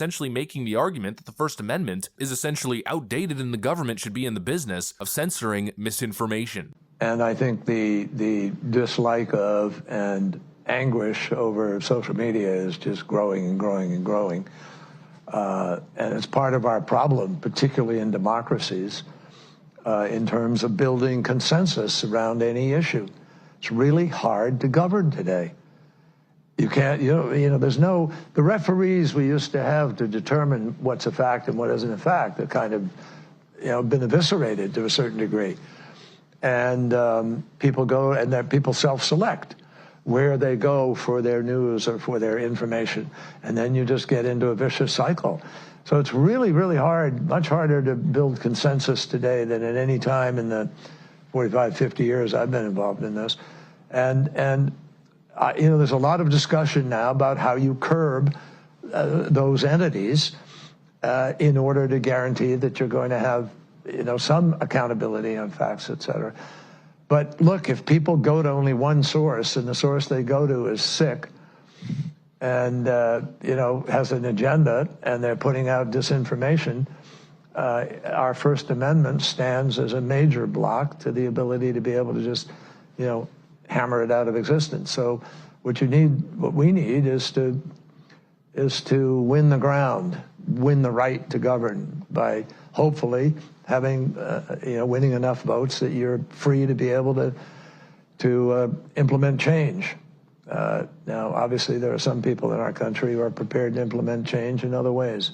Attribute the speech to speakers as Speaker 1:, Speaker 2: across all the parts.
Speaker 1: essentially making the argument that the First Amendment is essentially outdated and the government should be in the business of censoring misinformation.
Speaker 2: And I think the dislike of and anguish over social media is just growing and growing and growing. And it's part of our problem, particularly in democracies, in terms of building consensus around any issue. It's really hard to govern today. You can't, there's no, the referees we used to have to determine what's a fact and what isn't a fact have kind of, been eviscerated to a certain degree. And people go, and that people self-select where they go for their news or for their information. And then you just get into a vicious cycle. So it's really, really hard, much harder to build consensus today than at any time in the 45, 50 years I've been involved in this. And there's a lot of discussion now about how you curb those entities in order to guarantee that you're going to have, some accountability on facts, et cetera. But look, if people go to only one source and the source they go to is sick and, has an agenda and they're putting out disinformation, our First Amendment stands as a major block to the ability to be able to just, hammer it out of existence. So what we need is to win the ground, win the right to govern by hopefully having, winning enough votes that you're free to be able to implement change. Now, obviously, there are some people in our country who are prepared to implement change in other ways,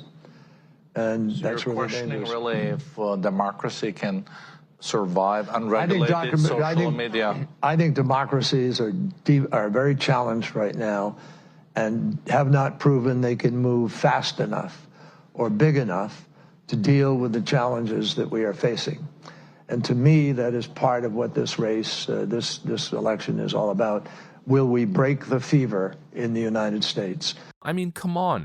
Speaker 2: and
Speaker 3: so
Speaker 2: that's really
Speaker 3: questioning
Speaker 2: dangerous.
Speaker 3: Really if democracy can survive unregulated social media.
Speaker 2: I think democracies are very challenged right now and have not proven they can move fast enough or big enough to deal with the challenges that we are facing. And to me, that is part of what this race, this election is all about. Will we break the fever in the United States?
Speaker 1: I mean, come on.